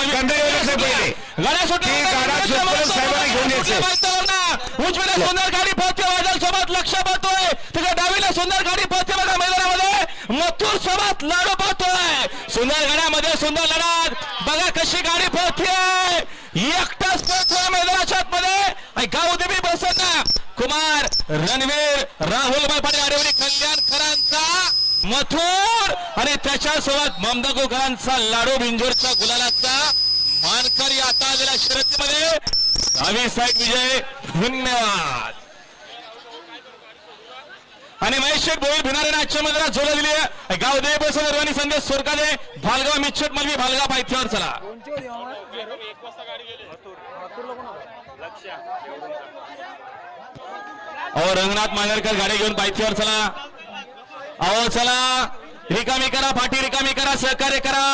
गाड्या उजवीला सुंदर गाडी पोहोचते वादळ सोबत लक्ष पाहतोय तिकडे डावीला सुंदर गाडी पोहोचते बघा मैदानामध्ये मथुर सोबत लढू पाहतोय सुंदर गाड्यामध्ये सुंदर लढत बघा कशी गाडी पोहोचते एकटाच पोहोचतोय मैदानाच्या आतमध्ये गावदेवी बसना कुमार रणवीर राहुल पाटील आरेवरी कल्याणकरांचा मथुर आणि त्याच्यासोबत ममदागोकरांचा लाडू बिंजोरचा गुलालाचा मानकरी आता आलेल्या शर्यतीमध्ये 22 विजय धन्यवाद आणि महेश शेठ भोईर भिनारे आजच्या मैदानात जोडा दिली आहे गावदेव बसव निर्वाणी संदेश सोरकादे भालगाव मिच्छट मलवी भालगाव पायथ्यावर चला अहो रंगनाथ मांगरकर गाडी घेऊन पायथ्यावर चला अहो चला रिकामी करा पाठी रिकामी करा सहकार्य करा